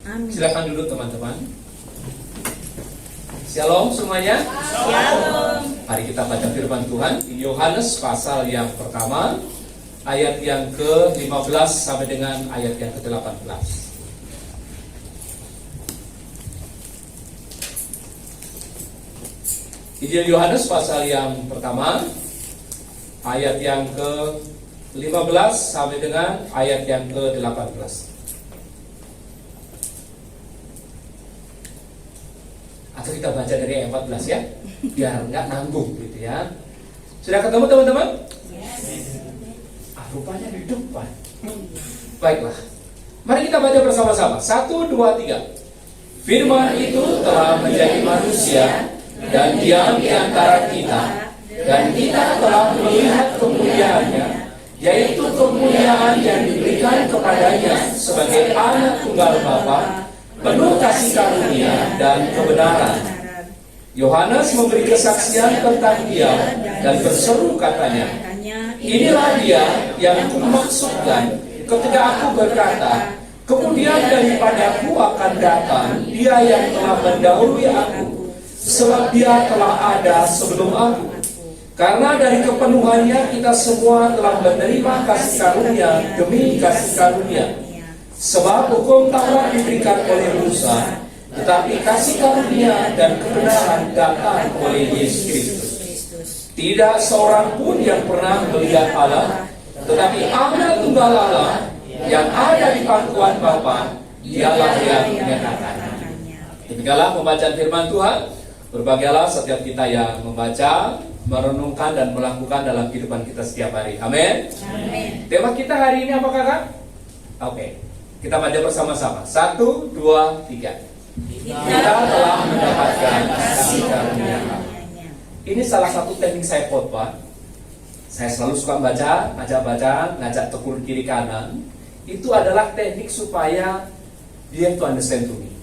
Amin. Silakan duduk teman-teman. Shalom semuanya. Shalom. Mari kita baca firman Tuhan di Yohanes pasal yang pertama, ayat yang ke-15 sampai dengan ayat yang ke-18. Injil Yohanes pasal yang pertama, ayat yang ke-15 sampai dengan ayat yang ke-18. Atau kita baca dari ayat 14 ya, biar nggak nanggung gitu ya. Sudah ketemu teman-teman? Rupanya di depan. Baiklah, mari kita baca bersama-sama. 1, 2, 3. Firman itu telah menjadi manusia dan diam di antara kita, dan kita telah melihat kemuliaannya, yaitu kemuliaan yang diberikan kepadanya sebagai anak tunggal Bapa, penuh kasih karunia dan kebenaran. Yohanes memberi kesaksian tentang dia dan berseru katanya, inilah dia yang kumaksudkan ketika aku berkata, kemudian daripadaku akan datang dia yang telah mendahului aku, sebab dia telah ada sebelum aku. Karena dari kepenuhannya kita semua telah menerima kasih karunia demi kasih karunia. Sebab hukum Taurat diberikan oleh Musa, tetapi kasih karunia dan kebenaran datang oleh Yesus Kristus. Tidak seorang pun yang pernah melihat Allah, tetapi Anak Tunggal Allah yang ada di pangkuan Bapa, dialah yang menyatakannya. Demikianlah pembacaan firman Tuhan. Berbahagialah setiap kita yang membaca, merenungkan dan melakukan dalam kehidupan kita setiap hari. Amin. Tema kita hari ini apa kakak? Oke. Kita baca bersama-sama. 1, 2, 3. Kita telah mendapatkan kasih karunia. Ini salah satu teknik saya khotbah. Saya selalu suka baca, ngajak tekun kiri kanan. Itu adalah teknik supaya dia to understand to me.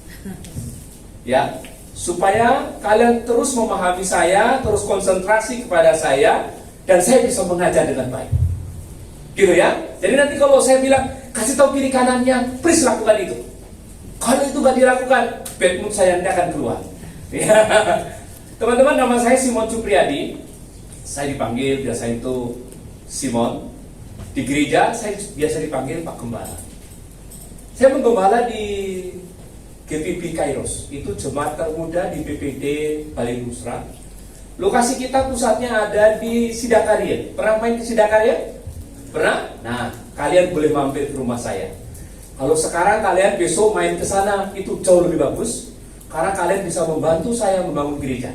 Ya, supaya kalian terus memahami saya, terus konsentrasi kepada saya, dan saya bisa mengajar dengan baik. Gitu ya. Jadi nanti kalau saya bilang kasih tahu kiri kanannya, please lakukan itu. Kalau itu gak dilakukan, bad mood saya nanti akan keluar. Teman-teman, nama saya Simon Cupriadi. Saya dipanggil biasa itu Simon. Di gereja saya biasa dipanggil Pak Gembala. Saya menggembala di GPB Kairos. Itu jemaat termuda di BPD Bali Nusra. Lokasi kita pusatnya ada di Sidakarya. Pernah main ke Sidakarya? Pernah? Nah, kalian boleh mampir ke rumah saya. Kalau sekarang kalian besok main ke sana, itu jauh lebih bagus. Karena kalian bisa membantu saya membangun gereja.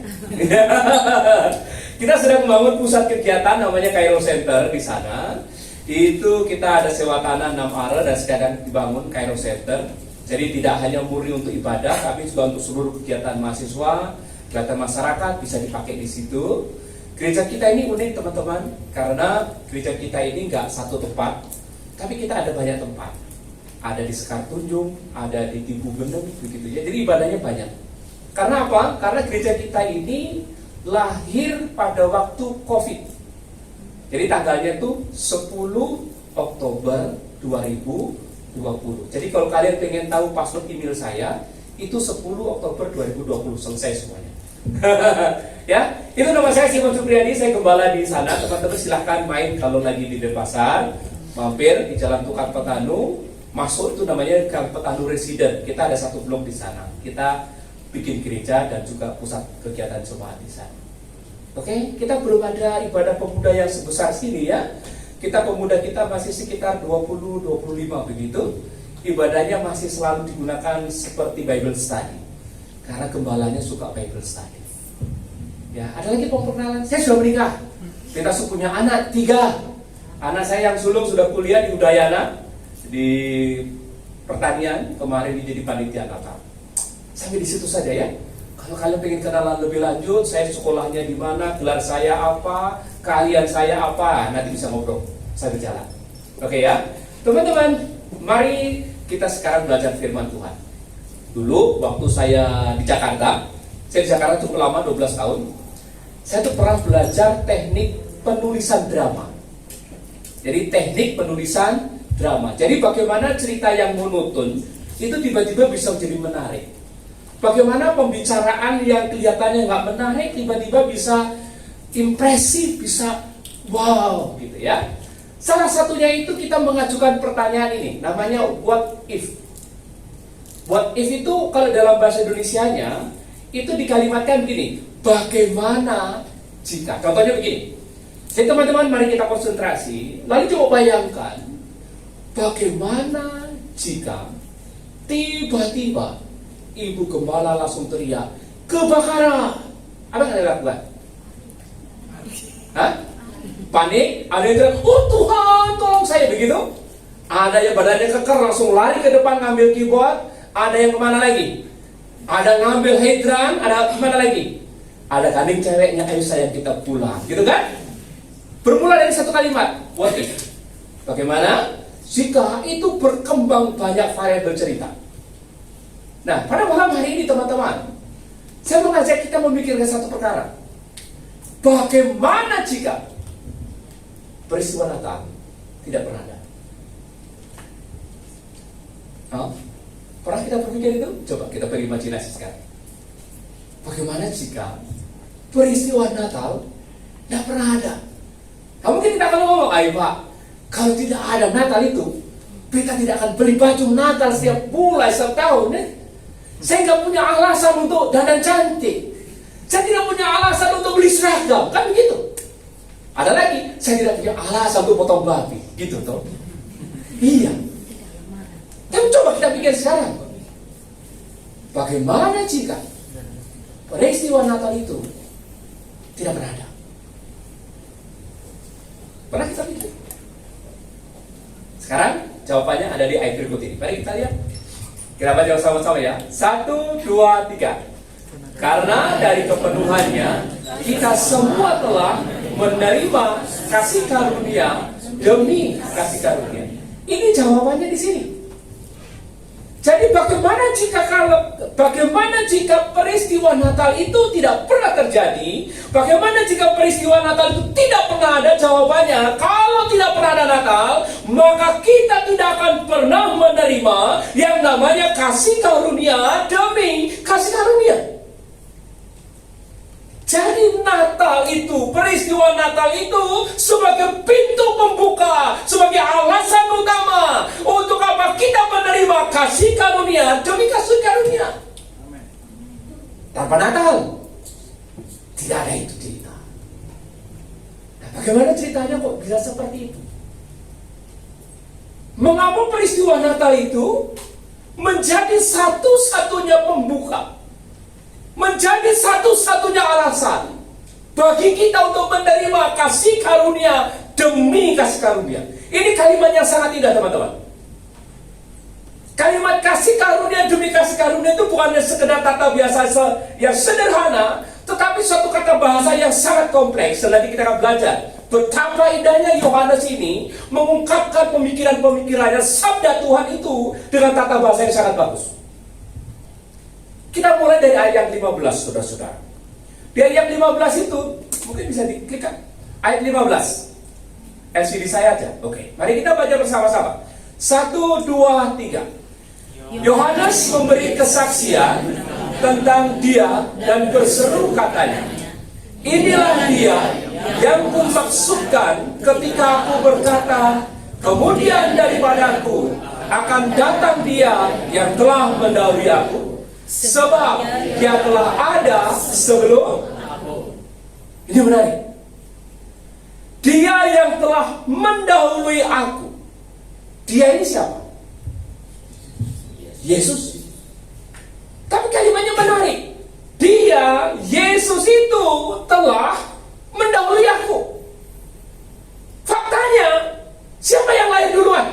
Kita sedang membangun pusat kegiatan namanya Kairos Center di sana. Itu kita ada sewa tanah 6 are dan sedang dibangun Kairos Center. Jadi tidak hanya murni untuk ibadah, tapi juga untuk seluruh kegiatan mahasiswa, kegiatan masyarakat bisa dipakai di situ. Gereja kita ini unik teman-teman, karena gereja kita ini nggak satu tempat, tapi kita ada banyak tempat. Ada di Sekar Tunjung, ada di Tibu Beneng, begitu ya. Jadi ibadahnya banyak. Karena apa? Karena gereja kita ini lahir pada waktu COVID. Jadi tanggalnya itu 10 Oktober 2020. Jadi kalau kalian pengen tahu password email saya, itu 10 Oktober 2020 selesai semuanya. Ya, itu nama saya Simon Supriyadi, saya gembala di sana. Teman-teman silahkan main kalau lagi di Denpasar, mampir di Jalan Tukar Petanu, masuk itu namanya Gang Petanu Residen. Kita ada satu blok di sana. Kita bikin gereja dan juga pusat kegiatan jemaat di sana. Oke, kita belum ada ibadah pemuda yang sebesar sini ya. Kita pemuda kita masih sekitar 20-25 begitu. Ibadahnya masih selalu digunakan seperti Bible study. Karena gembalanya suka Bible study. Ya, ada lagi perkenalan. Saya sudah menikah. Kita punya anak 3. Anak saya yang sulung sudah kuliah di Udayana di pertanian. Kemarin dia jadi panitia Natal. Sampai di situ saja ya. Kalau kalian pengen kenalan lebih lanjut, saya sekolahnya di mana, gelar saya apa, keahlian saya apa, nanti bisa ngobrol. Saya berjalan. Oke ya, teman-teman, mari kita sekarang belajar firman Tuhan. Dulu waktu saya di Jakarta cukup lama, 12 tahun. Saya tuh pernah belajar teknik penulisan drama. Jadi teknik penulisan drama. Jadi bagaimana cerita yang monoton itu tiba-tiba bisa menjadi menarik. Bagaimana pembicaraan yang kelihatannya nggak menarik tiba-tiba bisa impresif, bisa wow gitu ya. Salah satunya itu kita mengajukan pertanyaan ini, namanya what if. What if itu kalau dalam bahasa Indonesianya itu dikalimatkan begini, bagaimana jika. Contohnya begini. Jadi teman-teman, mari kita konsentrasi. Lalu coba bayangkan, bagaimana jika tiba-tiba ibu gembala langsung teriak, kebakaran. Apa yang kalian lakukan? Hah? Panik? Ada yang teriak, oh Tuhan tolong saya, begitu? Ada yang badannya keker langsung lari ke depan ngambil keyboard. Ada yang kemana lagi? Ada ngambil hidran. Ada kemana lagi? Ada kanding ceweknya, ayo sayang kita pulang, gitu kan? Bermula dari satu kalimat, what if? Bagaimana jika itu berkembang banyak variabel cerita? Nah, pada malam hari ini teman-teman, saya mengajak kita memikirkan satu perkara. Bagaimana jika peristiwa Natal tidak pernah ada? Pernah kita berpikir itu? Coba kita berimajinasi sekarang. Bagaimana jika peristiwa Natal tidak pernah ada? Mungkin kita akan ngomong, ayo Pak, kalau tidak ada Natal itu, kita tidak akan beli baju Natal setiap bulan, setiap tahun. Saya nggak punya alasan untuk dandan cantik. Saya tidak punya alasan untuk beli seragam, kan begitu? Ada lagi, saya tidak punya alasan untuk potong babi, gitu toh? Iya. Tapi coba kita pikir sekarang, bagaimana jika peristiwa Natal itu tidak pernah ada? Pernah kita pikir? Sekarang jawabannya ada di ayat berikut ini. Mari kita lihat. Kita baca sama-sama ya. 1, 2, 3. Karena dari kepenuhannya kita semua telah menerima kasih karunia demi kasih karunia. Ini jawabannya di sini. Jadi bagaimana jika peristiwa Natal itu tidak pernah terjadi? Bagaimana jika peristiwa Natal itu tidak pernah ada? Jawabannya, kalau tidak pernah ada Natal, maka kita tidak akan pernah menerima yang namanya kasih karunia demi kasih karunia. Jadi Natal itu, peristiwa Natal itu sebagai pintu pembuka, sebagai alasan utama untuk apa kita menerima kasih karunia demi kasih karunia. Tanpa Natal tidak ada itu cerita. Nah, bagaimana ceritanya kok bisa seperti itu? Mengapa peristiwa Natal itu menjadi satu-satunya pembuka, menjadi satu-satunya alasan bagi kita untuk menerima kasih karunia demi kasih karunia? Ini kalimat yang sangat indah teman-teman. Kalimat kasih karunia demi kasih karunia itu bukannya sekedar kata biasa yang sederhana, tetapi suatu kata bahasa yang sangat kompleks. Dan nanti kita akan belajar betapa indahnya Yohanes ini mengungkapkan pemikiran-pemikirannya sabda Tuhan itu dengan tata bahasa yang sangat bagus. Kita mulai dari ayat yang 15, saudara-saudara. Di ayat 15 itu, mungkin bisa diklikkan. Ayat 15. LCD saya aja. Oke, mari kita baca bersama-sama. 1, 2, 3. Yohanes memberi kesaksian tentang dia dan berseru katanya, inilah dia yang kumaksudkan ketika aku berkata, kemudian daripadaku akan datang dia yang telah mendahului aku, sebab dia telah ada sebelum aku. Ini menarik. Dia yang telah mendahului aku. Dia ini siapa? Yesus. Tapi kalimatnya menarik. Dia, Yesus itu telah mendahului aku. Faktanya, siapa yang lahir duluan?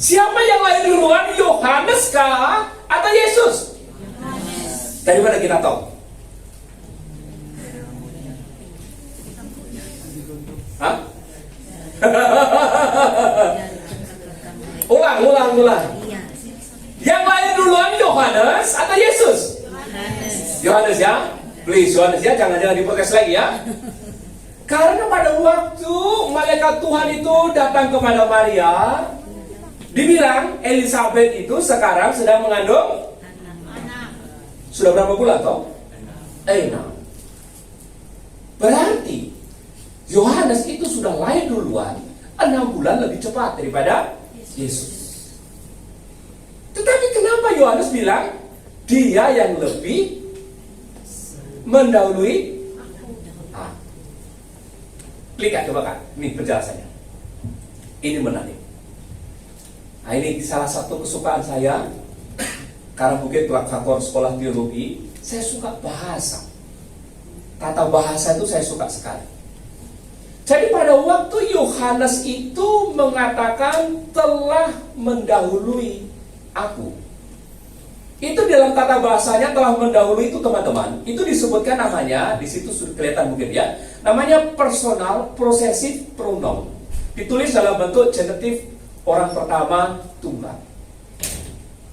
Siapa yang lahir duluan? Yohanes kah atau Yesus? Yohanes. Dari mana kita tahu? Hah? Ulang. Yang lahir duluan Yohanes atau Yesus? Yohanes ya. Please Yohanes ya, jangan diprotes lagi ya. Karena pada waktu malaikat Tuhan itu datang kepada Maria, Dibilang Elizabeth itu sekarang sedang mengandung Anak. sudah berapa bulan toh? 6. Berarti Yohanes itu sudah lahir duluan 6 bulan lebih cepat daripada Yesus. Tetapi kenapa Yohanes bilang dia yang lebih mendahului? Lihat coba kan, ini penjelasannya. Ini menarik. Nah, ini salah satu kesukaan saya karena mungkin faktor sekolah teologi, saya suka bahasa. Tata bahasa itu saya suka sekali. Jadi pada waktu Yohanes itu mengatakan telah mendahului aku. Itu dalam tata bahasanya telah mendahului itu teman-teman. Itu disebutkan namanya, di situ sudah kelihatan mungkin ya. Namanya personal possessive pronoun. Ditulis dalam bentuk genitif orang pertama tunggal.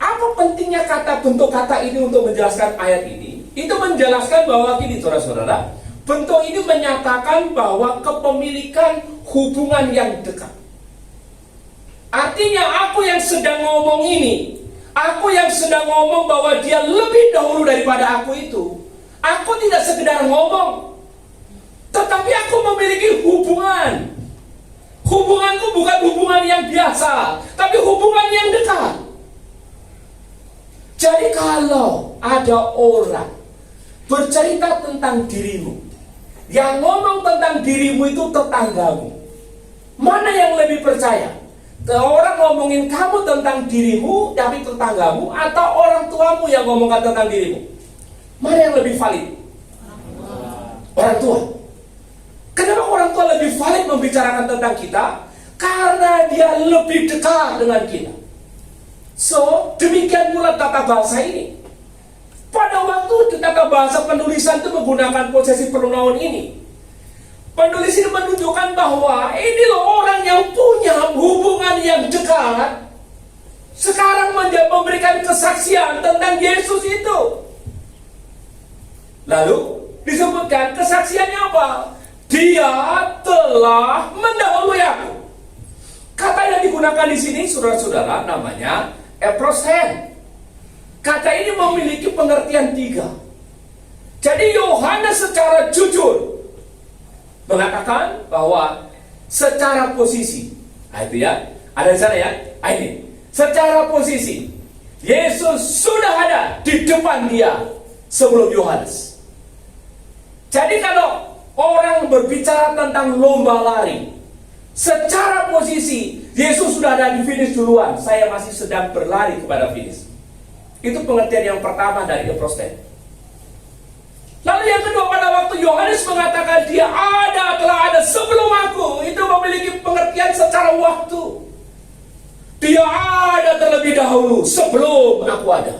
Apa pentingnya bentuk kata ini untuk menjelaskan ayat ini? Itu menjelaskan bahwa gini saudara-saudara, bentuk ini menyatakan bahwa kepemilikan hubungan yang dekat. Artinya aku yang sedang ngomong ini, aku yang sedang ngomong bahwa dia lebih dahulu daripada aku itu. Aku tidak sekedar ngomong, tetapi aku memiliki hubungan. Hubunganku bukan hubungan yang biasa, tapi hubungan yang dekat. Jadi kalau ada orang bercerita tentang dirimu, yang ngomong tentang dirimu itu tetanggamu, mana yang lebih percaya? Orang ngomongin kamu tentang dirimu tapi tetanggamu, atau orang tuamu yang ngomongkan tentang dirimu? Mana yang lebih valid? Orang tua. Kenapa orang tua lebih valid membicarakan tentang kita? Karena dia lebih dekat dengan kita. So, demikian pula tata bahasa ini. Pada waktu tata bahasa penulisan itu menggunakan posisi pronoun ini, penulis ini menunjukkan bahwa ini loh orang yang punya hubungan yang dekat, sekarang memberikan kesaksian tentang Yesus itu. Lalu disebutkan kesaksiannya apa? Dia telah mendahului aku. Kata yang digunakan di sini, saudara-saudara, namanya eprosten. Kata ini memiliki pengertian 3. Jadi Yohanes secara jujur mengatakan bahwa secara posisi, nah itu ya, ada di sana ya, ini, secara posisi, Yesus sudah ada di depan dia sebelum Yohanes. Jadi kalau orang berbicara tentang lomba lari, secara posisi Yesus sudah ada di finish duluan, saya masih sedang berlari kepada finish. Itu pengertian yang pertama dari eprosten. Lalu yang kedua, pada waktu Yohanes mengatakan dia telah ada sebelum aku, itu memiliki pengertian secara waktu. Dia ada terlebih dahulu sebelum aku ada.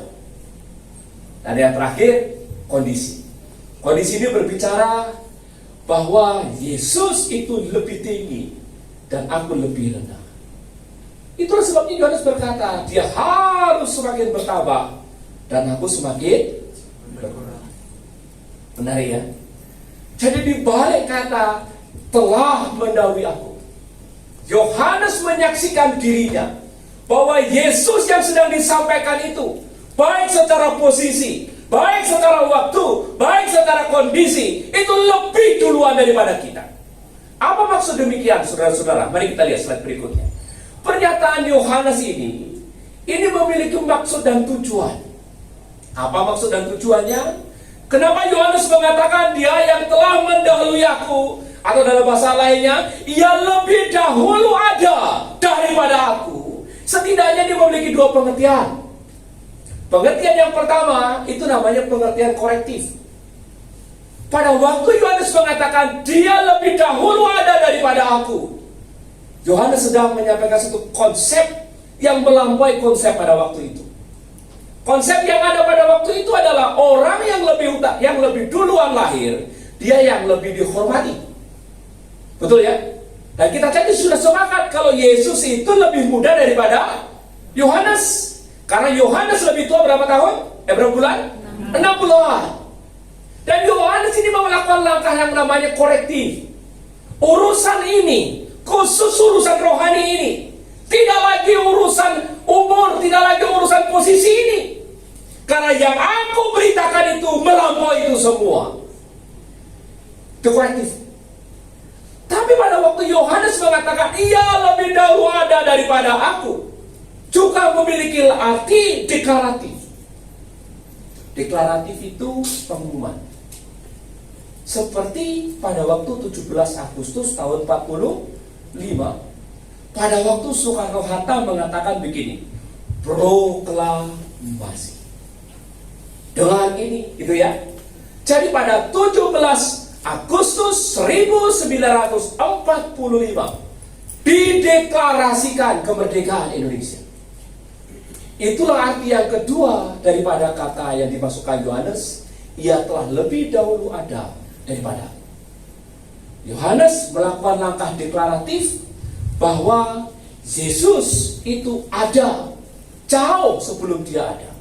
Dan yang terakhir, kondisi. Kondisi ini berbicara bahwa Yesus itu lebih tinggi dan aku lebih rendah. Itulah sebabnya Yohanes berkata, dia harus semakin bertambah dan aku semakin berkurang. Menarik ya? Jadi di balik kata telah mendahului aku, Yohanes menyaksikan dirinya bahwa Yesus yang sedang disampaikan itu, baik secara posisi, baik secara waktu, baik secara kondisi, itu lebih duluan daripada kita. Apa maksud demikian, saudara-saudara? Mari kita lihat slide berikutnya. Pernyataan Yohanes ini memiliki maksud dan tujuan. Apa maksud dan tujuannya? Kenapa Yohanes mengatakan dia yang telah mendahului aku? Atau dalam bahasa lainnya, ia lebih dahulu ada daripada aku. Setidaknya dia memiliki 2 pengertian. Pengertian yang pertama, itu namanya pengertian korektif. Pada waktu Yohanes mengatakan dia lebih dahulu ada daripada aku, Yohanes sedang menyampaikan satu konsep yang melampaui konsep pada waktu itu. Konsep yang ada pada waktu itu adalah orang yang lebih duluan lahir, dia yang lebih dihormati. Betul ya? Dan kita tadi sudah sepakat kalau Yesus itu lebih muda daripada Yohanes. Karena Yohanes lebih tua berapa tahun? Berapa bulan? 6 bulan. Dan Yohanes ini melakukan langkah yang namanya korektif. Urusan ini, khusus urusan rohani ini, Tidak lagi urusan umur, tidak lagi urusan posisi ini. Karena yang aku beritakan itu melampaui itu semua. Dekoratif. Tapi pada waktu Yohanes mengatakan, ia lebih dahulu ada daripada aku, juga memiliki arti deklaratif. Deklaratif itu pengumuman. Seperti pada waktu 17 Agustus tahun 45, pada waktu Soekarno-Hatta mengatakan begini, proklamasi. Dengan ini, gitu ya. Jadi pada 17 Agustus 1945 dideklarasikan kemerdekaan Indonesia. Itulah arti yang kedua daripada kata yang dimasukkan Yohanes, ia telah lebih dahulu ada daripada. Yohanes melakukan langkah deklaratif bahwa Yesus itu ada jauh sebelum dia ada.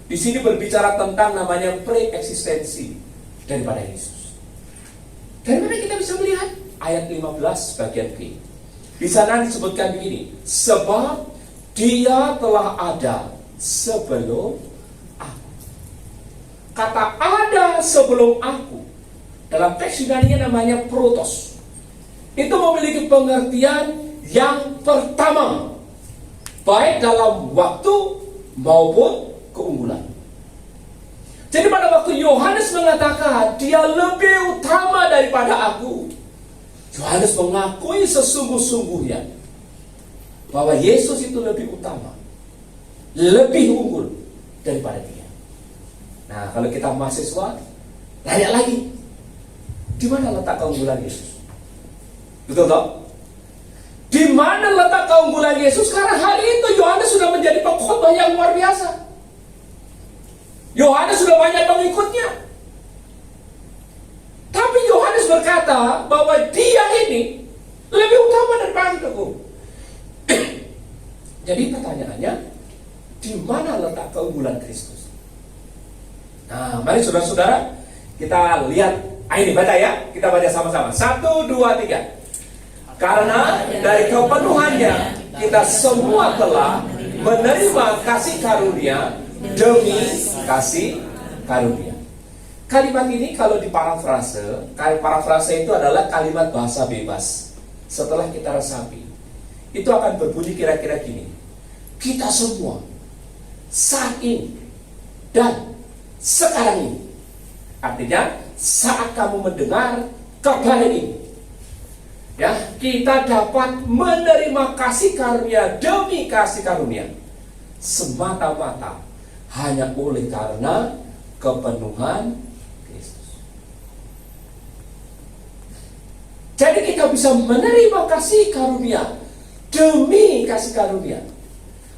Di sini berbicara tentang namanya pre-eksistensi daripada Yesus. Dari mana kita bisa melihat? Ayat 15 bagian B. Di sana disebutkan begini, sebab dia telah ada sebelum aku. Kata ada sebelum aku dalam teks Yunani namanya protos. Itu memiliki pengertian yang pertama, baik dalam waktu maupun keunggulan. Jadi pada waktu Yohanes mengatakan dia lebih utama daripada aku, Yohanes mengakui sesungguh-sungguhnya bahwa Yesus itu lebih utama, lebih unggul daripada dia. Nah, kalau kita mahasiswa, tanya lagi, di mana letak keunggulan Yesus? Betul toh? Di mana letak keunggulan Yesus? Karena hari itu Yohanes sudah menjadi pengkhotbah yang luar biasa. Yohanes sudah banyak pengikutnya. Tapi Yohanes berkata bahwa dia ini lebih utama daripada aku. Jadi pertanyaannya, di mana letak keunggulan Kristus? Nah, mari saudara-saudara kita lihat. Ini baca ya, kita baca sama-sama. 1, 2, 3. Karena dari kepenuhannya kita semua telah menerima kasih karunia demi kasih karunia. Kalimat ini kalau diparafrase, parafrase itu adalah kalimat bahasa bebas. Setelah kita resapi, itu akan berbunyi kira-kira gini. Kita semua saat ini dan sekarang ini, artinya saat kamu mendengar kabar ini, ya, kita dapat menerima kasih karunia demi kasih karunia semata-mata hanya oleh karena kepenuhan Kristus. Jadi kita bisa menerima kasih karunia demi kasih karunia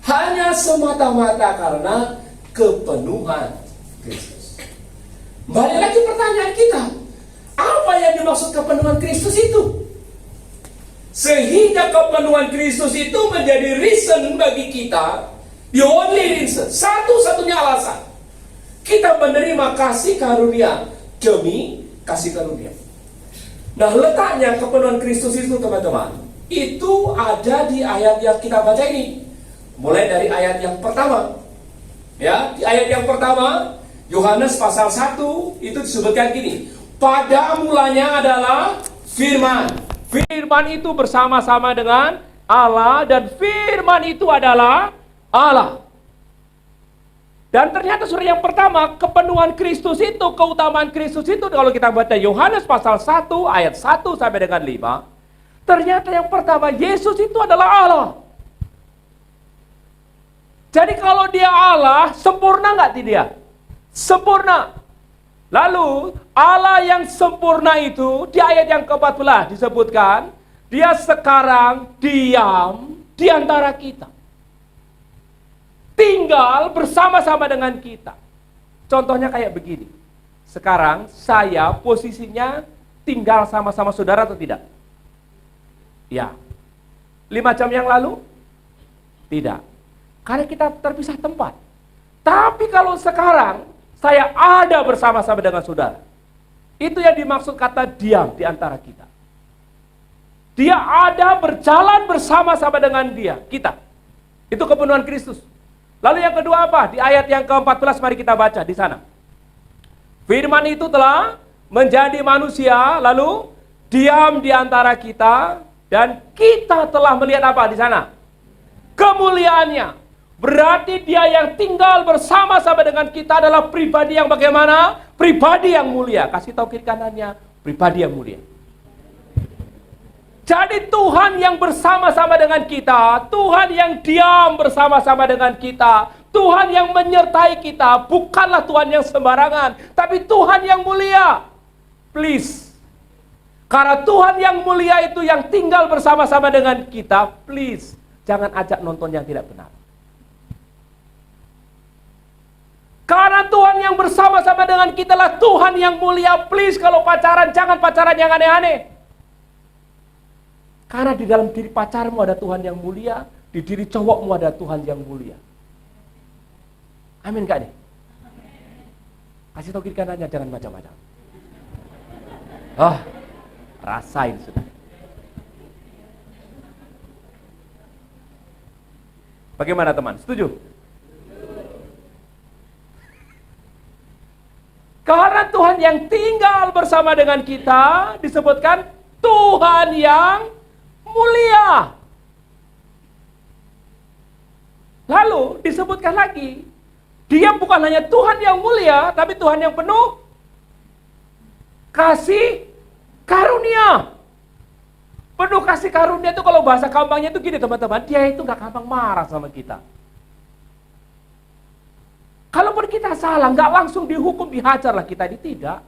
hanya semata-mata karena kepenuhan Kristus. Balik lagi pertanyaan kita, apa yang dimaksud kepenuhan Kristus itu? Sehingga kepenuhan Kristus itu menjadi reason bagi kita, the only reason, satu-satunya alasan kita menerima kasih karunia demi kasih karunia. Nah, letaknya kepenuhan Kristus itu, teman-teman, itu ada di ayat yang kita baca ini. Mulai dari ayat yang pertama. Ya, di ayat yang pertama Yohanes pasal 1 itu disebutkan gini, pada mulanya adalah firman. Firman itu bersama-sama dengan Allah dan firman itu adalah Allah. Dan ternyata surah yang pertama, kepenuhan Kristus itu, keutamaan Kristus itu, kalau kita baca Yohanes pasal 1 ayat 1 sampai dengan 5, ternyata yang pertama, Yesus itu adalah Allah. Jadi kalau dia Allah, sempurna nggak dia? Sempurna. Lalu Allah yang sempurna itu di ayat yang ke-14 disebutkan, dia sekarang diam di antara kita, tinggal bersama-sama dengan kita. Contohnya kayak begini, sekarang saya posisinya tinggal sama-sama saudara atau tidak? Ya. 5 jam yang lalu? Tidak, karena kita terpisah tempat. Tapi kalau sekarang saya ada bersama-sama dengan saudara, itu yang dimaksud kata diam di antara kita. Dia ada berjalan bersama-sama dengan kita. Itu kepenuhan Kristus. Lalu yang kedua apa? Di ayat yang ke-14 mari kita baca di sana. Firman itu telah menjadi manusia, lalu diam di antara kita, dan kita telah melihat apa di sana? Kemuliaannya. Berarti dia yang tinggal bersama-sama dengan kita adalah pribadi yang bagaimana? Pribadi yang mulia. Kasih tahu kiri kanannya, pribadi yang mulia. Jadi Tuhan yang bersama-sama dengan kita, Tuhan yang diam bersama-sama dengan kita, Tuhan yang menyertai kita, bukanlah Tuhan yang sembarangan, tapi Tuhan yang mulia. Please. Karena Tuhan yang mulia itu yang tinggal bersama-sama dengan kita, please. Jangan ajak nonton yang tidak benar. Karena Tuhan yang bersama-sama dengan kita lah Tuhan yang mulia, please. Kalau pacaran, jangan pacaran yang aneh-aneh. Karena di dalam diri pacarmu ada Tuhan yang mulia, di diri cowokmu ada Tuhan yang mulia. Amin gak nih? Kasih tahu kiri kanannya, jangan macam-macam. Oh, rasain sudah. Bagaimana teman? Setuju? Karena Tuhan yang tinggal bersama dengan kita disebutkan Tuhan yang mulia. Lalu disebutkan lagi, dia bukan hanya Tuhan yang mulia, tapi Tuhan yang penuh kasih karunia. Penuh kasih karunia itu kalau bahasa gampangnya itu gini teman-teman, dia itu gak gampang marah sama kita. Kalaupun kita salah, nggak langsung dihukum, dihajarlah kita, ini tidak.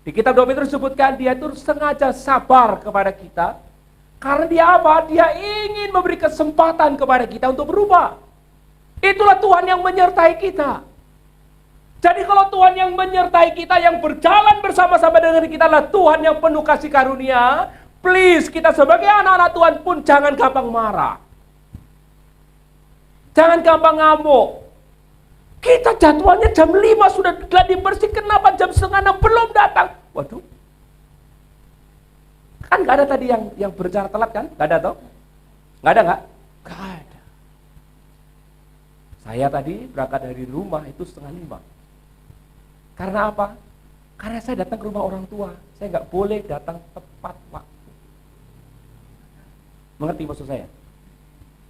Di kitab 2 Petrus disebutkan dia itu sengaja sabar kepada kita. Karena dia apa? Dia ingin memberi kesempatan kepada kita untuk berubah. Itulah Tuhan yang menyertai kita. Jadi kalau Tuhan yang menyertai kita, yang berjalan bersama-sama dengan kita adalah Tuhan yang penuh kasih karunia, please kita sebagai anak-anak Tuhan pun jangan gampang marah. Jangan gampang ngamuk. Kita jadwalnya jam 5 sudah gladi bersih, kenapa jam 5:30 belum datang? Waduh. Kan gak ada tadi yang berbicara telat kan? Gak ada toh? Gak ada nggak? Gak ada. Saya tadi berangkat dari rumah itu 4:30. Karena apa? Karena saya datang ke rumah orang tua. Saya nggak boleh datang tepat waktu. Mengerti maksud saya?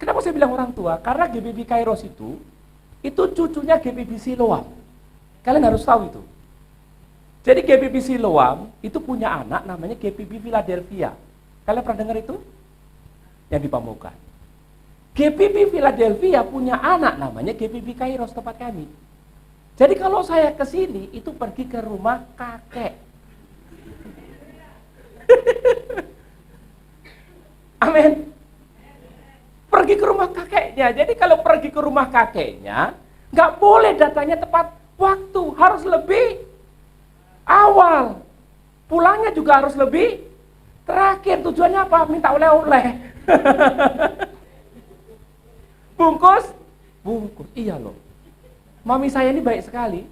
Kenapa saya bilang orang tua? Karena GBB Kairos itu cucunya GBB Siloam. Kalian harus tahu itu. Jadi GBB Siloam itu punya anak namanya GBB Philadelphia. Kalian pernah dengar itu? Yang di Pamukan. GBB Philadelphia punya anak namanya GBB Kairos tempat kami. Jadi kalau saya ke sini itu pergi ke rumah kakek. Amin. Pergi ke rumah kakeknya. Jadi kalau pergi ke rumah kakeknya, nggak boleh datanya tepat waktu, harus lebih awal. Pulangnya juga harus lebih terakhir. Tujuannya apa? Minta oleh-oleh. Bungkus? Bungkus. Iya loh. Mami saya ini baik sekali.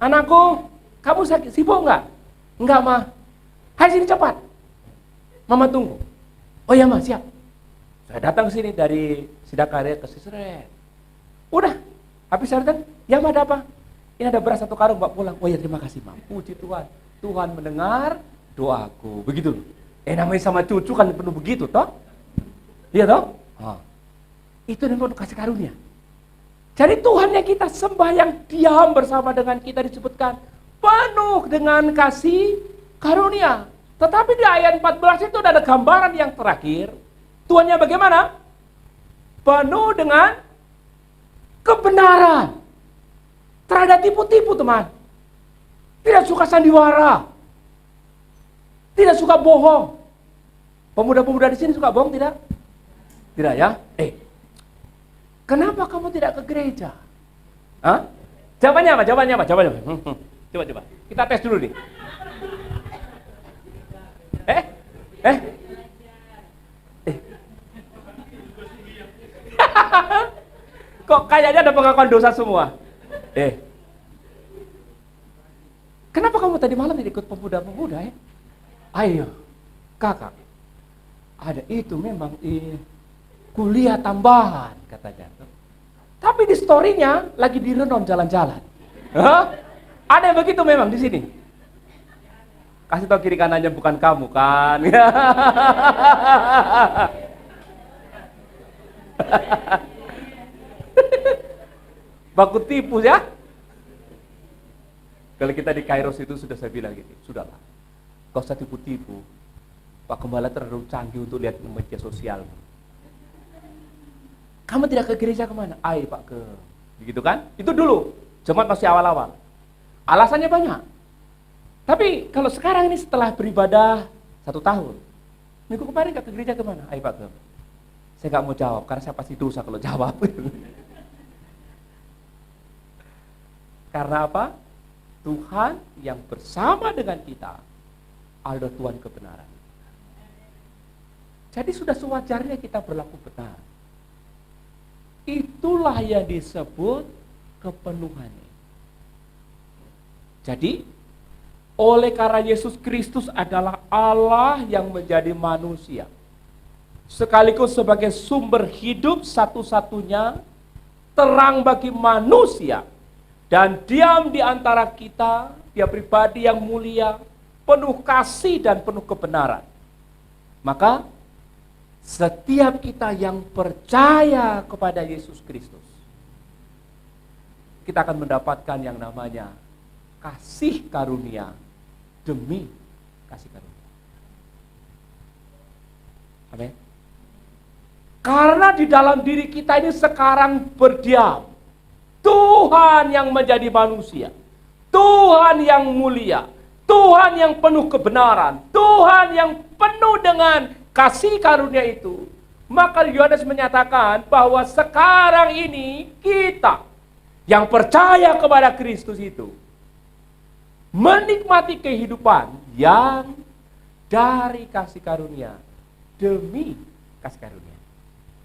Anakku, kamu sibuk nggak? Enggak, Ma. Hai sini cepat. Mama tunggu. Oh ya, Ma, siap. Saya datang ke sini dari Sidakarya ke Sisret. Udah, habis saya datang, ya Ma ada apa? Ini ada beras 1 karung, Mbak pulang. Oh ya terima kasih, Ma. Puji Tuhan. Tuhan mendengar doaku. Begitu. Namanya sama cucu kan penuh begitu, toh? Iya toh? Itu yang penuh kasih karunia. Jadi Tuhan yang kita sembah, yang diam bersama dengan kita disebutkan penuh dengan kasih karunia. Tetapi di ayat 14 itu ada gambaran yang terakhir. Tuhannya bagaimana? Penuh dengan kebenaran. Terhadap tipu-tipu teman. Tidak suka sandiwara. Tidak suka bohong. Pemuda-pemuda di sini suka bohong tidak? Tidak ya? Kenapa kamu tidak ke gereja? Hah? Jawabannya apa? Coba. Kita tes dulu nih. Kok kayaknya ada pengakuan dosa semua? Kenapa kamu tadi malam tidak ikut pemuda-pemuda ya? Ayo. kakak, ada itu memang kuliah tambahan katanya. Tapi di story-nya lagi di Renon jalan-jalan. Hah? Ada yang begitu memang di sini. Kasih tahu kiri kanannya bukan kamu kan. Baku tipu ya. Kalau kita di Kairos itu sudah saya bilang gini, sudahlah, kau usah tipu-tipu. Pak Gembala terlalu canggih untuk lihat media sosial. Kamu tidak ke gereja kemana? Ayo Pak ke, begitu kan? Itu dulu, jemaat masih awal-awal. Alasannya banyak. Tapi kalau sekarang ini setelah beribadah 1 tahun, minggu kemarin ke gereja kemana? Ayo Pak ke. Saya nggak mau jawab karena saya pasti dosa kalau jawab. Karena apa? Tuhan yang bersama dengan kita adalah Tuhan kebenaran. Jadi sudah sewajarnya kita berlaku benar. Itulah yang disebut kepenuhannya. Jadi, oleh karena Yesus Kristus adalah Allah yang menjadi manusia, sekaligus sebagai sumber hidup satu-satunya, terang bagi manusia, dan diam di antara kita, dia pribadi yang mulia, penuh kasih dan penuh kebenaran. Maka, setiap kita yang percaya kepada Yesus Kristus, kita akan mendapatkan yang namanya kasih karunia demi kasih karunia. Amin. Karena di dalam diri kita ini sekarang berdiam Tuhan yang menjadi manusia, Tuhan yang mulia, Tuhan yang penuh kebenaran, Tuhan yang penuh dengan kasih karunia itu. Maka Yohanes menyatakan bahwa sekarang ini kita yang percaya kepada Kristus itu menikmati kehidupan yang dari kasih karunia demi kasih karunia.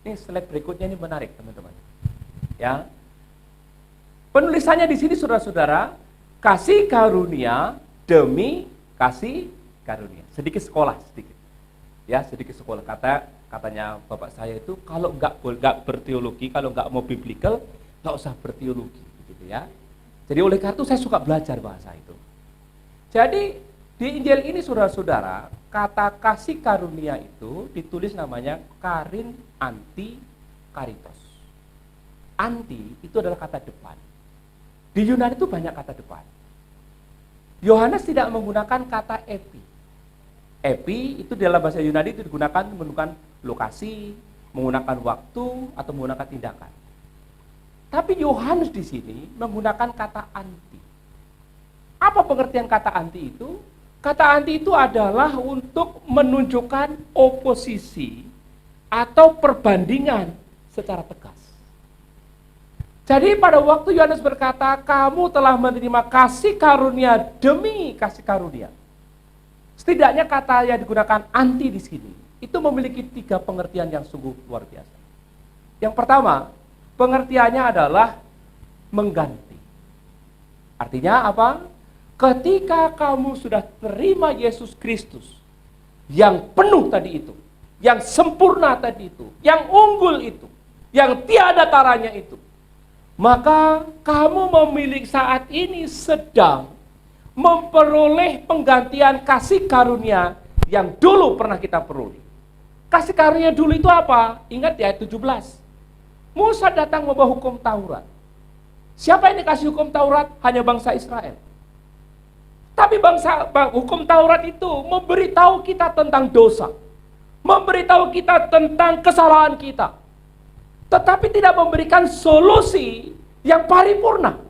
Ini slide berikutnya ini menarik teman-teman. Ya, penulisannya di sini saudara-saudara, kasih karunia demi kasih karunia. Sedikit sekolah sedikit. Ya, sedikit sekolah. Katanya bapak saya itu kalau nggak berteologi, kalau nggak mau biblical, nggak usah berteologi, gitu ya. Jadi oleh karena itu saya suka belajar bahasa itu. Jadi di Injil ini saudara-saudara, kata kasih karunia itu ditulis namanya karin anti karitos. Anti itu adalah kata depan. Di Yunani itu banyak kata depan. Yohanes tidak menggunakan kata epi. Epi itu dalam bahasa Yunani itu digunakan menunjukkan lokasi, menggunakan waktu, atau menggunakan tindakan. Tapi Yohanes di sini menggunakan kata anti. Apa pengertian kata anti itu? Kata anti itu adalah untuk menunjukkan oposisi atau perbandingan secara tegas. Jadi pada waktu Yohanes berkata, kamu telah menerima kasih karunia demi kasih karunia. Setidaknya kata yang digunakan anti di sini itu memiliki 3 pengertian yang sungguh luar biasa. Yang pertama, pengertiannya adalah mengganti. Artinya apa? Ketika kamu sudah terima Yesus Kristus yang penuh tadi itu, yang sempurna tadi itu, yang unggul itu, yang tiada taranya itu, maka kamu memiliki saat ini sedang memperoleh penggantian kasih karunia yang dulu pernah kita peroleh. Kasih karunia dulu itu apa? Ingat di ayat 17. Musa datang membawa hukum Taurat. Siapa yang dikasih hukum Taurat? Hanya bangsa Israel. Tapi hukum Taurat itu memberitahu kita tentang dosa. Memberitahu kita tentang kesalahan kita. Tetapi tidak memberikan solusi yang paripurna.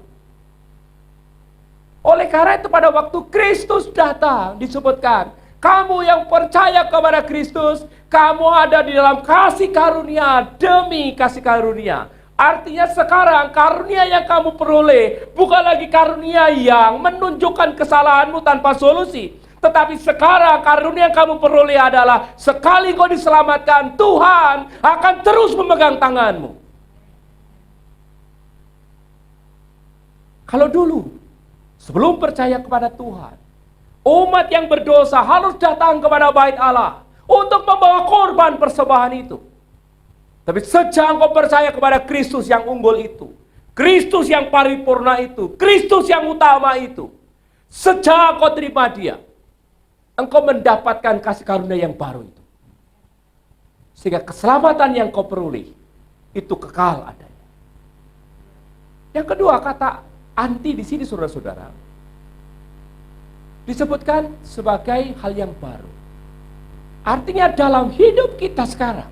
Oleh karena itu pada waktu Kristus datang disebutkan, kamu yang percaya kepada Kristus, kamu ada di dalam kasih karunia demi kasih karunia. Artinya sekarang karunia yang kamu peroleh bukan lagi karunia yang menunjukkan kesalahanmu tanpa solusi. Tetapi sekarang karunia yang kamu peroleh adalah sekali kau diselamatkan, Tuhan akan terus memegang tanganmu. Kalau dulu sebelum percaya kepada Tuhan, Umat yang berdosa harus datang kepada bait Allah untuk membawa korban persembahan itu. Tapi sejak engkau percaya kepada Kristus yang unggul itu, Kristus yang paripurna itu, Kristus yang utama itu, sejak engkau terima Dia, engkau mendapatkan kasih karunia yang baru itu. Sehingga keselamatan yang kau peroleh itu kekal adanya. Yang kedua, kata anti di sini saudara-saudara disebutkan sebagai hal yang baru. Artinya dalam hidup kita sekarang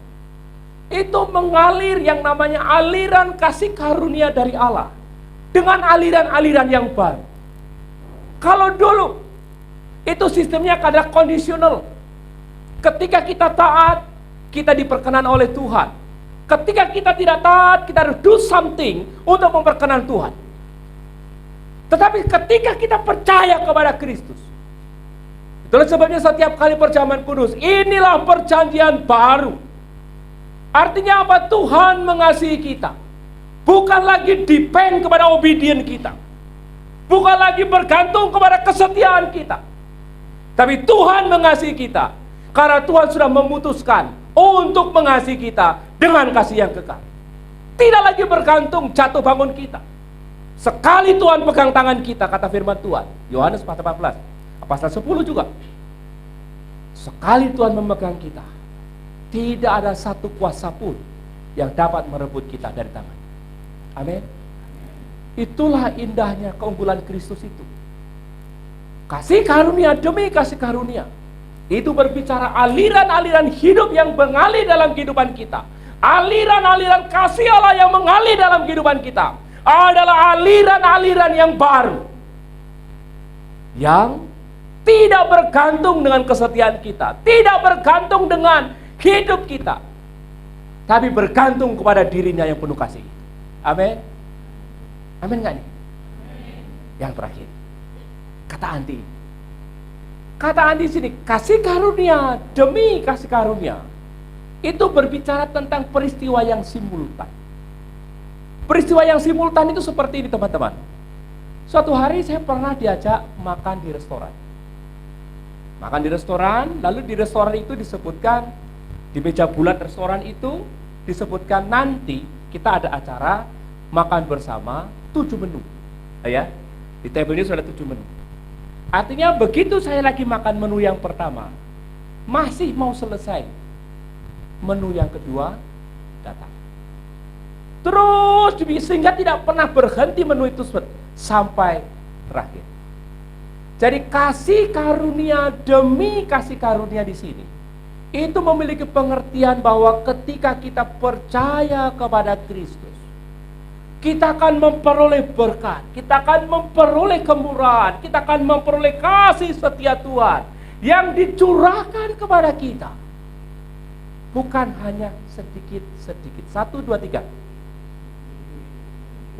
itu mengalir yang namanya aliran kasih karunia dari Allah dengan aliran-aliran yang baru. Kalau dulu itu sistemnya kadang kondisional. Ketika kita taat, kita diperkenan oleh Tuhan. Ketika kita tidak taat, kita harus do something untuk memperkenan Tuhan. Tetapi ketika kita percaya kepada Kristus, itulah sebabnya setiap kali perjamuan kudus, inilah perjanjian baru. Artinya apa? Tuhan mengasihi kita. Bukan lagi depend kepada obedience kita. Bukan lagi bergantung kepada kesetiaan kita. Tapi Tuhan mengasihi kita karena Tuhan sudah memutuskan untuk mengasihi kita dengan kasih yang kekal. Tidak lagi bergantung jatuh bangun kita. Sekali Tuhan pegang tangan kita, kata firman Tuhan, Yohanes 14, pasal 10 juga. Sekali Tuhan memegang kita, tidak ada satu kuasa pun yang dapat merebut kita dari tangan. Amin. Itulah indahnya keunggulan Kristus itu. Kasih karunia demi kasih karunia. Itu berbicara aliran-aliran hidup yang mengalir dalam kehidupan kita. Aliran-aliran kasih Allah yang mengalir dalam kehidupan kita adalah aliran-aliran yang baru, yang tidak bergantung dengan kesetiaan kita, tidak bergantung dengan hidup kita, tapi bergantung kepada dirinya yang penuh kasih. Amin. Amin nggak nih? Yang terakhir, kata anti. Kata anti sini, kasih karunia demi kasih karunia itu berbicara tentang peristiwa yang simultan. Peristiwa yang simultan itu seperti ini teman-teman. Suatu hari saya pernah diajak makan di restoran. Makan di restoran, lalu di restoran itu disebutkan, di meja bulat restoran itu disebutkan nanti kita ada acara makan bersama 7 menu. Ya, di tabelnya sudah 7 menu. Artinya begitu saya lagi makan menu yang pertama, masih mau selesai, menu yang kedua datang. Terus sehingga tidak pernah berhenti menu itu sampai terakhir. Jadi kasih karunia demi kasih karunia di sini itu memiliki pengertian bahwa ketika kita percaya kepada Kristus, kita akan memperoleh berkat, kita akan memperoleh kemurahan, kita akan memperoleh kasih setia Tuhan yang dicurahkan kepada kita. Bukan hanya sedikit-sedikit. 1, 2, 3.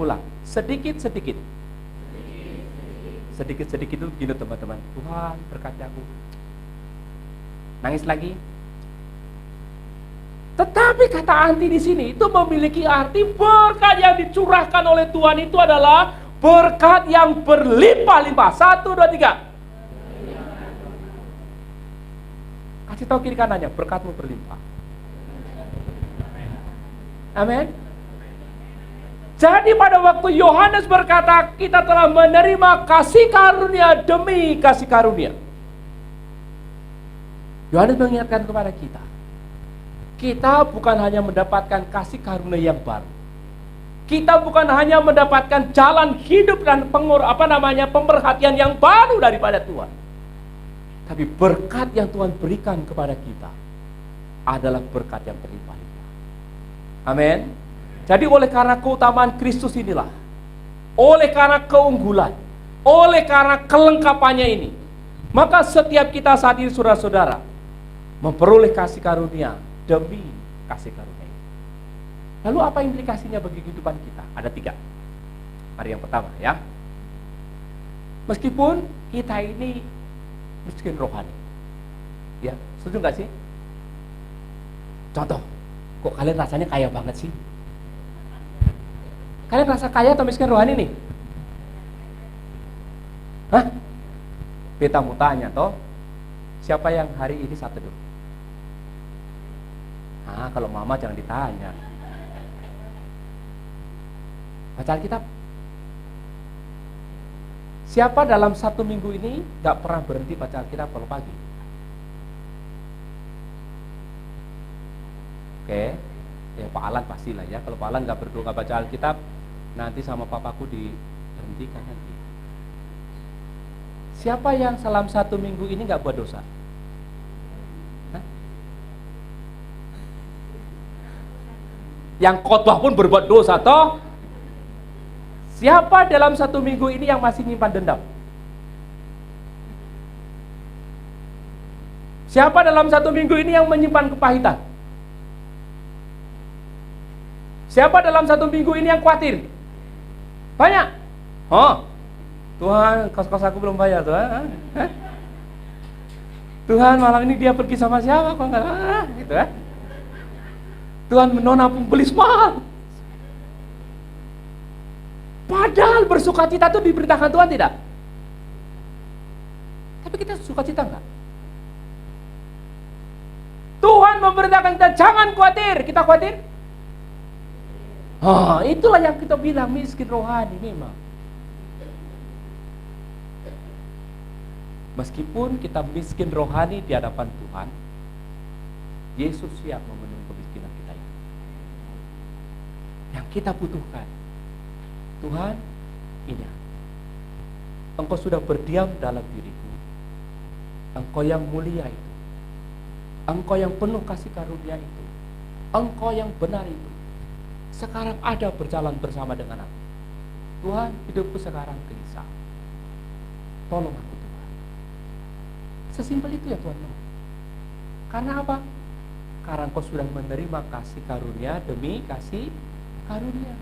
Ulang. Sedikit-sedikit. Sedikit-sedikit itu begini teman-teman. Tuhan berkati aku. Nangis lagi. Tetapi kata anti di sini itu memiliki arti berkat yang dicurahkan oleh Tuhan itu adalah berkat yang berlimpah-limpah. 1, 2, 3. Kasih tahu kiri kanannya, berkatmu berlimpah. Amin. Jadi pada waktu Yohanes berkata kita telah menerima kasih karunia demi kasih karunia, Yohanes mengingatkan kepada kita bukan hanya mendapatkan kasih karunia yang baru, kita bukan hanya mendapatkan jalan hidup dan pemerhatian yang baru daripada Tuhan, tapi berkat yang Tuhan berikan kepada kita adalah berkat yang berlimpah-limpah. Amin. Jadi oleh karena keutamaan Kristus inilah, oleh karena keunggulan, oleh karena kelengkapannya ini, maka setiap kita saat ini saudara-saudara memperoleh kasih karunia demi kasih karunia ini. Lalu apa implikasinya bagi kehidupan kita? Ada 3. Mari yang pertama ya. Meskipun kita ini miskin rohani, ya, setuju nggak sih? Contoh, kok kalian rasanya kaya banget sih? Kalian rasa kaya atau miskin rohani nih? Hah? Beta mau tanya toh, siapa yang hari ini satu dulu? Nah, kalau mama jangan ditanya. Baca Alkitab. Siapa dalam 1 minggu ini gak pernah berhenti baca Alkitab kalau pagi? Oke, ya Pak Alan pastilah ya. Kalau Pak Alan gak berdua gak baca Alkitab, nanti sama papaku dihentikan nanti. Siapa yang dalam 1 minggu ini gak buat dosa? Hah? Yang khotbah pun berbuat dosa toh? Siapa dalam 1 minggu ini yang masih nyimpan dendam? Siapa dalam 1 minggu ini yang menyimpan kepahitan? Siapa dalam 1 minggu ini yang khawatir? Banyak. Oh, Tuhan, kos-kos aku belum bayar Tuhan. Tuhan, malam ini dia pergi sama siapa? Kok enggak? Gitu ya. Tuhan menona pembelis mahal. Padahal bersukacita itu diperintahkan Tuhan tidak? Tapi kita sukacita enggak? Tuhan memerintahkan kita jangan khawatir, kita khawatir? Itulah yang kita bilang miskin rohani memang. Meskipun kita miskin rohani di hadapan Tuhan, Yesus siap memenuhi kemiskinan kita itu. Yang kita butuhkan, Tuhan, ini Engkau sudah berdiam dalam diriku. Engkau yang mulia itu, Engkau yang penuh kasih karunia itu, Engkau yang benar itu, sekarang ada berjalan bersama dengan aku. Tuhan, hidupku sekarang gelisah, tolong aku Tuhan. Sesimpel itu ya Tuhan. Karena apa? Karena Engkau sudah menerima kasih karunia demi kasih karunia.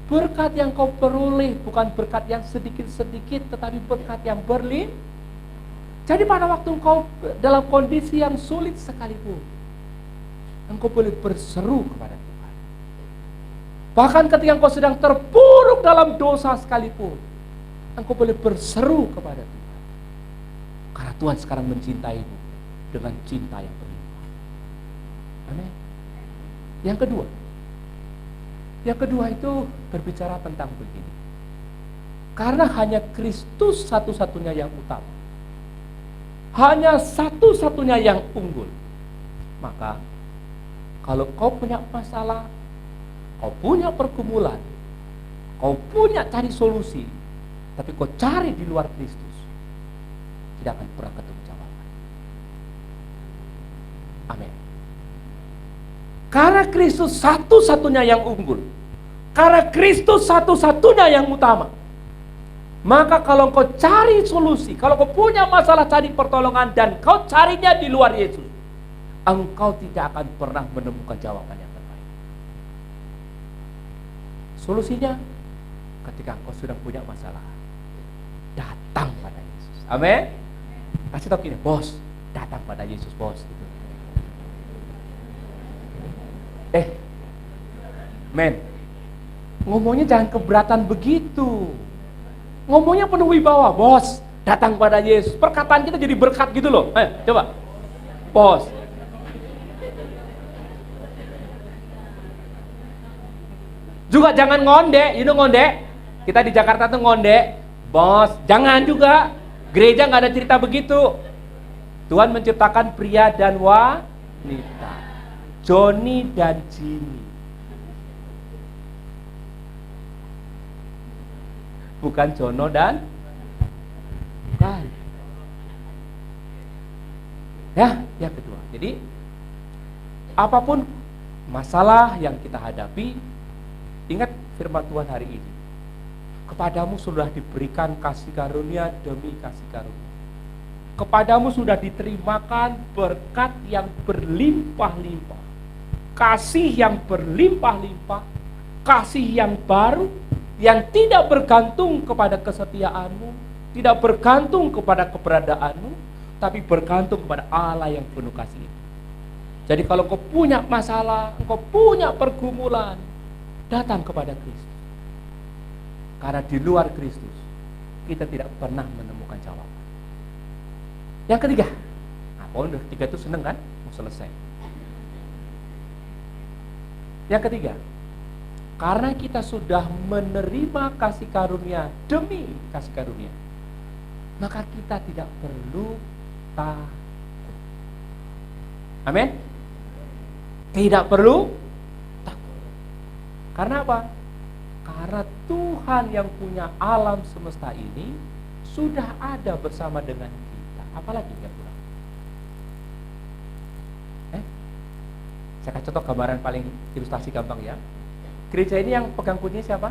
Berkat yang kau peroleh bukan berkat yang sedikit-sedikit, tetapi berkat yang berlimpah. Jadi pada waktu engkau dalam kondisi yang sulit sekalipun, engkau boleh berseru kepada Tuhan. Bahkan ketika engkau sedang terpuruk dalam dosa sekalipun, engkau boleh berseru kepada Tuhan. Karena Tuhan sekarang mencintaimu dengan cinta yang berlimpah. Amin. Yang kedua itu berbicara tentang begini. Karena hanya Kristus satu-satunya yang utama, hanya satu-satunya yang unggul. Maka kalau kau punya masalah, kau punya pergumulan, kau punya cari solusi, tapi kau cari di luar Kristus, tidak akan pernah ketemu jawaban. Amin. Karena Kristus satu-satunya yang unggul, karena Kristus satu-satunya yang utama, maka kalau kau cari solusi, kalau kau punya masalah cari pertolongan dan kau carinya di luar Yesus, engkau tidak akan pernah menemukan jawaban yang terbaik. Solusinya ketika engkau sudah punya masalah, datang pada Yesus. Amin. Kasih tahu gini, bos, datang pada Yesus, bos. Gitu. Men, ngomongnya jangan keberatan begitu. Ngomongnya penuh wibawa, bos, datang pada Yesus. Perkataan kita jadi berkat gitu loh. Coba, bos. Juga jangan ngonde, ngonde. Kita di Jakarta tuh ngonde, bos. Jangan juga. Gereja nggak ada cerita begitu. Tuhan menciptakan pria dan wanita, Johnny dan Jimmy. Bukan Jono dan bukan. Ya, yang kedua. Jadi apapun masalah yang kita hadapi, ingat firman Tuhan hari ini. Kepadamu sudah diberikan kasih karunia demi kasih karunia. Kepadamu sudah diterimakan berkat yang berlimpah-limpah, kasih yang berlimpah-limpah, kasih yang baru, yang tidak bergantung kepada kesetiaanmu, tidak bergantung kepada keberadaanmu, tapi bergantung kepada Allah yang penuh kasih. Jadi kalau kau punya masalah, kau punya pergumulan, datang kepada Kristus. Karena di luar Kristus, kita tidak pernah menemukan jawaban. Yang ketiga, udah ketiga itu seneng kan? Mau selesai. Yang ketiga, karena kita sudah menerima kasih karunia demi kasih karunia, maka kita tidak perlu takut. Amin? Tidak perlu takut. Karena apa? Karena Tuhan yang punya alam semesta ini sudah ada bersama dengan kita. Apalagi yang kurang? Saya kasih contoh gambaran paling ilustrasi gampang ya. Gereja ini yang pegang kunci siapa?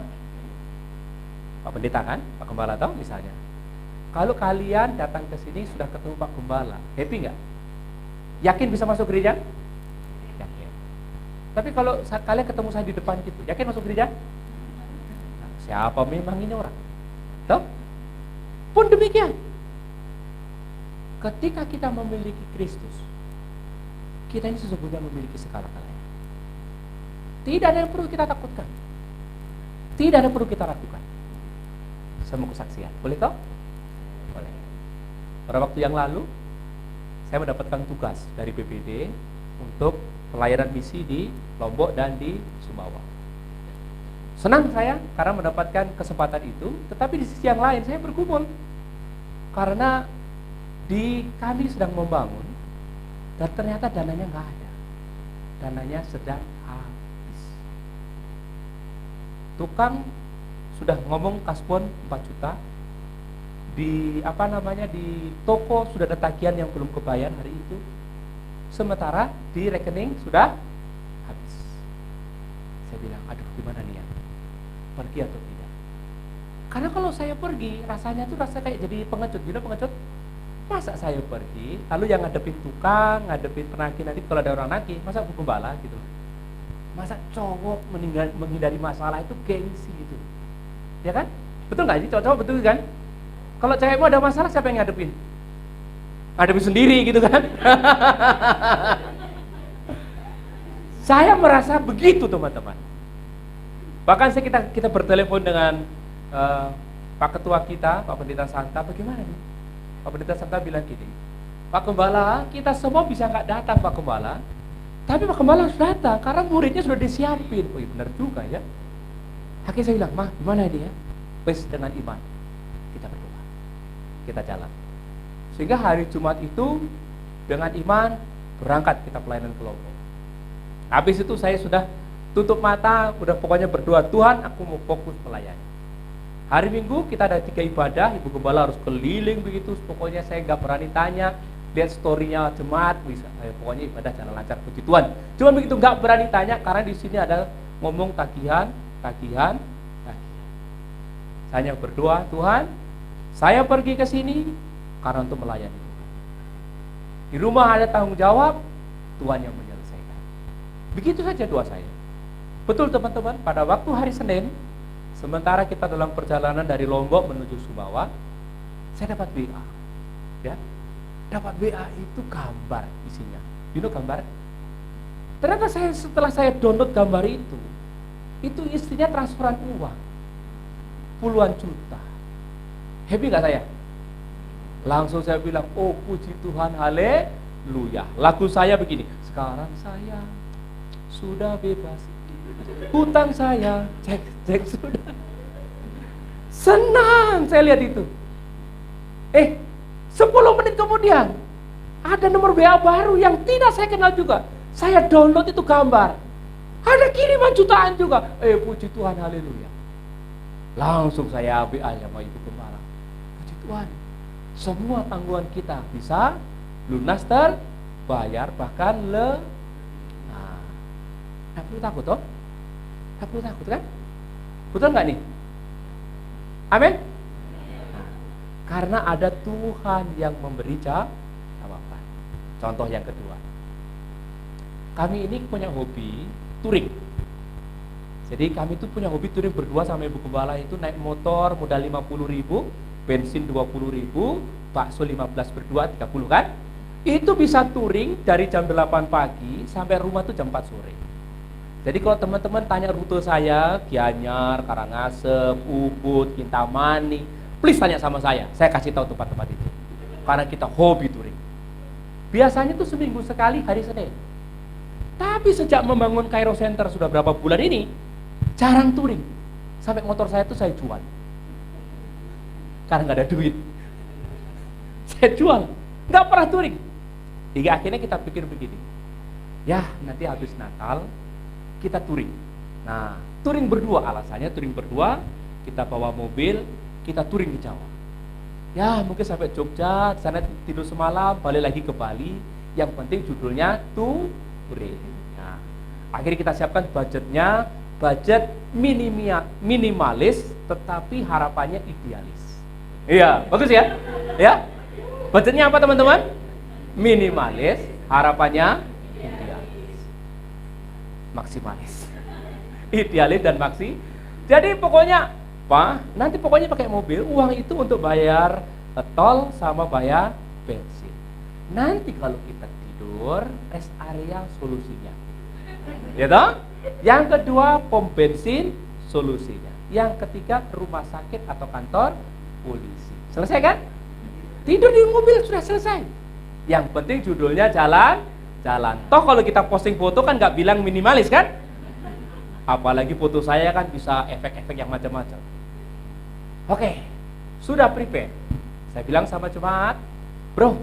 Pak Pendeta kan? Pak Gembala tahu misalnya. Kalau kalian datang ke sini sudah ketemu Pak Gembala, happy nggak? Yakin bisa masuk gereja? Yakin. Tapi kalau kalian ketemu saya di depan gitu, yakin masuk gereja? Nah, siapa memang ini orang? Tahu? Pun demikian. Ketika kita memiliki Kristus, kita ini sesungguhnya memiliki segala-galanya. Tidak ada yang perlu kita takutkan. Tidak ada yang perlu kita ragukan. Semua kesaksian. Boleh toh? Boleh. Pada waktu yang lalu, saya mendapatkan tugas dari BPD untuk pelayanan misi di Lombok dan di Sumbawa. Senang saya karena mendapatkan kesempatan itu, tetapi di sisi yang lain saya bergumul. Karena kami sedang membangun, dan ternyata dananya nggak ada. Dananya sedang habis. Tukang sudah ngomong kaspon 4 juta. Di toko sudah ada tagihan yang belum kebayar hari itu. Sementara di rekening sudah habis. Saya bilang, aduh gimana nih ya? Pergi atau tidak? Karena kalau saya pergi, rasanya tuh kayak jadi pengecut. Pengecut? Masa saya pergi, lalu yang ngadepin tukang, ngadepin penagih, nanti kalau ada orang nagih, masa Bu Gembala gitu. Masa cowok menghindari masalah itu gengsi gitu. Ya kan? Betul nggak sih? Cowok betul kan? Kalau cewekmu ada masalah, siapa yang ngadepin? Ngadepin sendiri gitu kan? Saya merasa begitu teman-teman. Bahkan kita bertelepon dengan Pak Ketua kita, Pak Pendeta Santa, bagaimana nih? Pak Pendeta Santa bilang gini, Pak Gembala, kita semua bisa nggak datang Pak Gembala, tapi Pak Gembala harus datang karena muridnya sudah disiapin. Oh iya benar juga ya. Akhirnya saya bilang, Mah gimana dia? Wes dengan iman kita berdoa, kita jalan. Sehingga hari Jumat itu dengan iman berangkat kita pelayanan ke Lombok. Habis itu saya sudah tutup mata, udah pokoknya berdoa, Tuhan aku mau fokus melayani. Hari Minggu kita ada 3 ibadah, Ibu Gembala harus keliling begitu, pokoknya saya nggak berani tanya, lihat story-nya jemaat, bisa, pokoknya ibadah jalan lancar, puji Tuhan. Cuma begitu nggak berani tanya karena di sini ada ngomong tagihan. Saya hanya berdoa, Tuhan, saya pergi ke sini karena untuk melayani Tuhan. Di rumah ada tanggung jawab, Tuhan yang menyelesaikan. Begitu saja doa saya. Betul teman-teman, pada waktu hari Senin, sementara kita dalam perjalanan dari Lombok menuju Sumbawa, saya dapat WA. Ya. Dapat WA itu gambar isinya. You know gambar? Ternyata setelah saya download gambar itu isinya transferan uang. Puluhan juta. Happy gak saya? Langsung saya bilang, oh puji Tuhan, haleluya. Lagu saya begini, sekarang saya sudah bebas. Hutang saya, cek sudah. Senang saya lihat itu. 10 menit kemudian ada nomor WA baru yang tidak saya kenal juga. Saya download itu gambar. Ada kiriman jutaan juga. Puji Tuhan, haleluya. Langsung saya WA sama Ibu Gembala. Puji Tuhan, semua tanggungan kita bisa lunas terbayar, bahkan Nggak perlu takut toh? Nggak perlu takut kan? Betul nggak nih? Amin? Karena ada Tuhan yang memberi jawaban. Contoh yang kedua, kami ini punya hobi touring. Jadi kami itu punya hobi touring berdua sama Ibu Gembala, itu naik motor modal 50.000, bensin 20.000, bakso 15 berdua 30 kan? Itu bisa touring dari jam 8 pagi sampai rumah tuh jam 4 sore. Jadi kalau teman-teman tanya rute saya, Gianyar, Karangasem, Ubud, Kintamani, please tanya sama saya kasih tahu tempat-tempat itu. karena kita hobi touring. Biasanya tuh seminggu sekali hari Senin. Tapi sejak membangun Cairo Center sudah berapa bulan ini, jarang touring. Sampai motor saya tuh saya jual. Karena nggak ada duit. Saya jual, nggak pernah touring. Hingga akhirnya kita pikir begini, ya nanti habis Natal kita touring. Nah, touring berdua, alasannya touring berdua, kita bawa mobil, kita touring ke Jawa. Ya mungkin sampai Jogja, sana tidur semalam, balik lagi ke Bali. Yang penting judulnya touring. Nah, akhirnya kita siapkan budgetnya, budget minimalis, tetapi harapannya idealis. Iya, bagus ya? Ya, budgetnya apa teman-teman? Minimalis, harapannya idealis, maksimalis. Idealis dan maksi. Jadi pokoknya Pak, nanti pokoknya pakai mobil, uang itu untuk bayar tol sama bayar bensin. Nanti kalau kita tidur, rest area solusinya. Ya toh? Yang kedua, pom bensin solusinya. Yang ketiga, rumah sakit atau kantor polisi. Selesai kan? Tidur di mobil sudah selesai. Yang penting judulnya jalan-jalan. Toh kalau kita posting foto kan nggak bilang minimalis kan? Apalagi foto saya kan bisa efek-efek yang macam-macam. Oke, sudah prepare. Saya bilang sama jemaat, bro,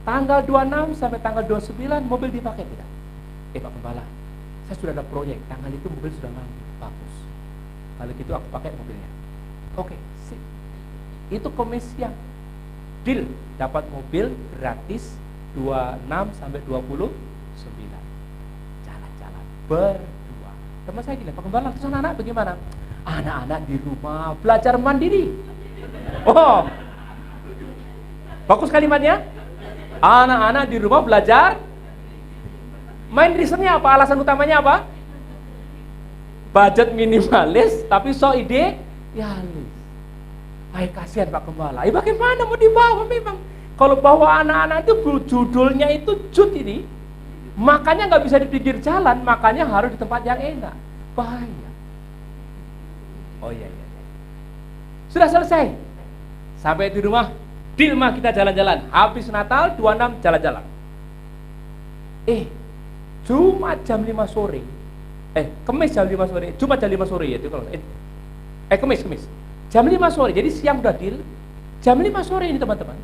tanggal 26 sampai tanggal 29 mobil dipakai tidak? Pak Gembala, saya sudah ada proyek, tanggal itu mobil sudah nganggur, bagus. Kalau gitu aku pakai mobilnya. Oke, sip. Itu komisian. Deal, dapat mobil gratis 26 sampai 29. Jalan-jalan berdua. Teman saya gila, Pak Gembala, terus anak-anak bagaimana? Anak-anak di rumah belajar mandiri. Oh, bagus kalimatnya. Anak-anak di rumah belajar. Main reasonnya apa? Alasan utamanya apa? Budget minimalis, tapi so idealis. Ay, kasihan Pak Gembala. Bagaimana mau dibawa memang? Kalau bawa anak-anak itu judulnya itu jut ini, makanya nggak bisa di pinggir jalan, makanya harus di tempat yang enak. Bahaya. Oh iya. Sudah selesai. Sampai di rumah kita jalan-jalan. Habis Natal 26 jalan-jalan. Jumat jam 5 sore. Kemis jam 5 sore. Jumat jam 5 sore ya itu kalau Kemis. Jam 5 sore. Jadi siang udah deal. Jam 5 sore ini teman-teman.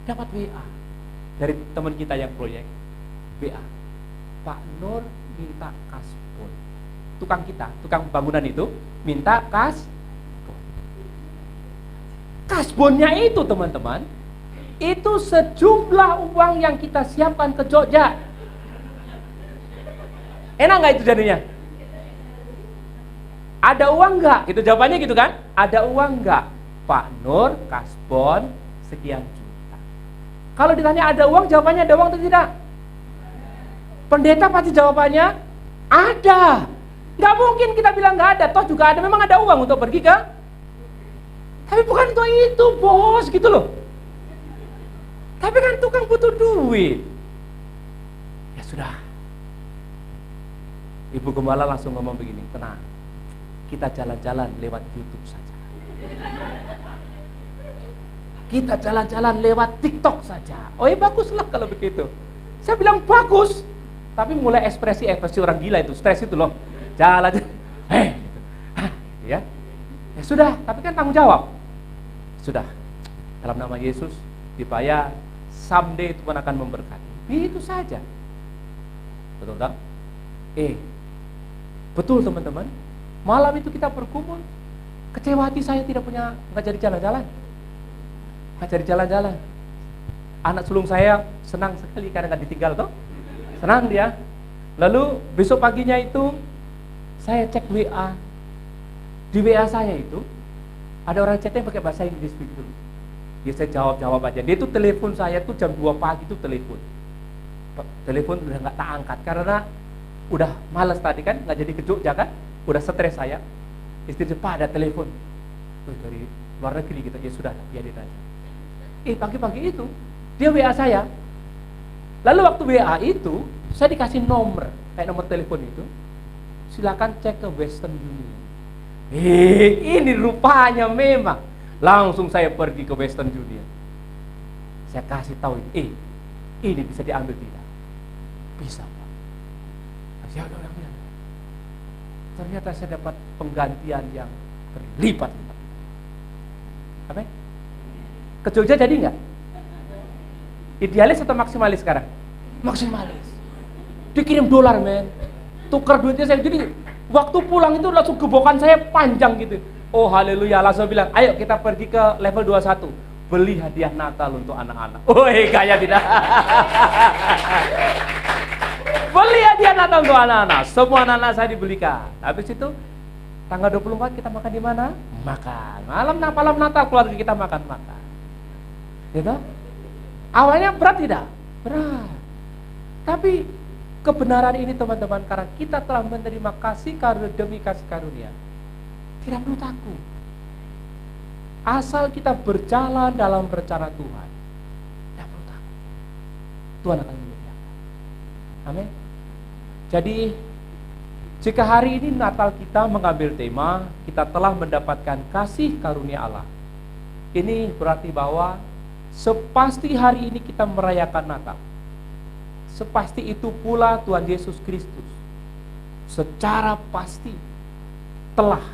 Dapat WA dari teman kita yang proyek. WA. Pak Nur minta kasbon. Tukang bangunan itu minta kasbonnya itu teman-teman, itu sejumlah uang yang kita siapkan ke Jogja. Enak nggak itu jadinya? Ada uang nggak? Itu jawabannya gitu kan? Ada uang nggak? Pak Nur kasbon sekian juta. Kalau ditanya ada uang, jawabannya ada uang atau tidak? Pendeta pasti jawabannya ada. Nggak mungkin kita bilang nggak ada, toh juga ada, memang ada uang untuk pergi ke. Tapi bukan untuk itu bos, gitu loh. Tapi kan tukang butuh duit. Ya sudah. Ibu Gembala langsung ngomong begini, tenang, kita jalan-jalan lewat YouTube saja. Kita jalan-jalan lewat TikTok saja. Oh ya baguslah kalau begitu. Saya bilang bagus. Tapi mulai ekspresi orang gila itu, stres itu loh. Jalan, ya sudah, tapi kan tanggung jawab. Sudah, dalam nama Yesus dibayar, someday Tuhan akan memberkati. Itu saja. Betul tak? Betul teman-teman. Malam itu kita berkumpul. Kecewa hati saya nggak jadi jalan-jalan. Nggak jadi jalan-jalan. Anak sulung saya senang sekali karena nggak ditinggal toh. Senang dia. Lalu besok paginya itu saya cek WA. Di WA saya itu ada orang chatnya pakai bahasa Inggris begitu. Ya saya jawab aja. Dia itu telepon saya tuh jam 2 pagi itu telepon. Telepon udah nggak tak angkat karena udah malas tadi kan, nggak jadi ke Jogja kan, udah stres saya. Istri Pak ada telepon. Dari luar negeri gitu. Ya sudah, biarin aja. Pagi-pagi itu dia WA saya. Lalu waktu WA itu saya dikasih nomor, kayak nomor telepon itu. Silakan cek ke Western Union. Ini rupanya memang. Langsung saya pergi ke Western Union. Saya kasih tahu, ini bisa diambil tidak? Bisa, Pak. Saya udah bilang, ternyata saya dapat penggantian yang berlipat-lipat. Apa? Ke Jogja jadi nggak? Idealis atau maksimalis sekarang? Maksimalis. Dikirim dolar, men. Tukar duitnya saya. Jadi waktu pulang itu langsung gebokan saya panjang gitu. Oh haleluya, langsung bilang, ayo kita pergi ke level 21. Beli hadiah Natal untuk anak-anak. Oh gaya tidak. Beli hadiah Natal untuk anak-anak. Semua anak-anak saya dibelikan. Habis itu tanggal 24 kita makan di mana? Makan. Malam Natal keluarga kita makan. Gitu? Awalnya berat tidak? Berat. Tapi kebenaran ini teman-teman, karena kita telah menerima kasih karunia demi kasih karunia, tidak perlu takut. Asal kita berjalan dalam rencana Tuhan, tidak perlu takut. Tuhan akan memuliakan. Amin. Jadi jika hari ini Natal kita mengambil tema kita telah mendapatkan kasih karunia Allah, ini berarti bahwa sepasti hari ini kita merayakan Natal, sepasti itu pula Tuhan Yesus Kristus secara pasti telah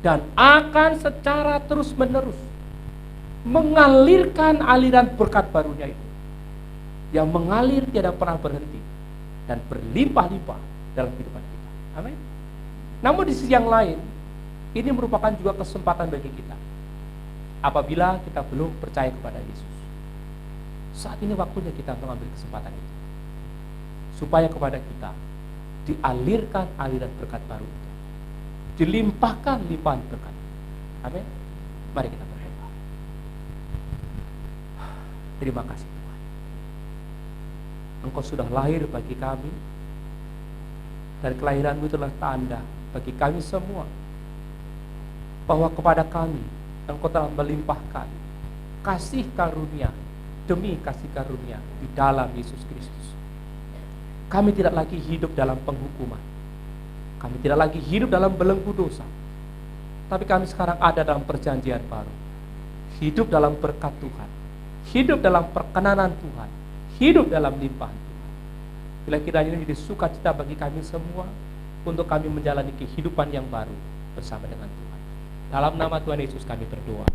dan akan secara terus-menerus mengalirkan aliran berkat barunya itu, yang mengalir tidak pernah berhenti dan berlimpah-limpah dalam kehidupan kita. Amin. Namun di sisi yang lain, ini merupakan juga kesempatan bagi kita. Apabila kita belum percaya kepada Yesus, saat ini waktunya kita mengambil kesempatan itu, supaya kepada kita dialirkan aliran berkat baru itu, dilimpahkan limpahan berkat. Amin. Mari kita berdoa. Terima kasih Tuhan, Engkau sudah lahir bagi kami, dan kelahiranmu itulah tanda bagi kami semua bahwa kepada kami Engkau telah melimpahkan kasih karunia demi kasih karunia di dalam Yesus Kristus. Kami tidak lagi hidup dalam penghukuman, kami tidak lagi hidup dalam belenggu dosa, tapi kami sekarang ada dalam perjanjian baru, hidup dalam berkat Tuhan, hidup dalam perkenanan Tuhan, hidup dalam limpahan Tuhan. Bila kiranya ini menjadi sukacita bagi kami semua, untuk kami menjalani kehidupan yang baru bersama dengan Tuhan. Dalam nama Tuhan Yesus kami berdoa.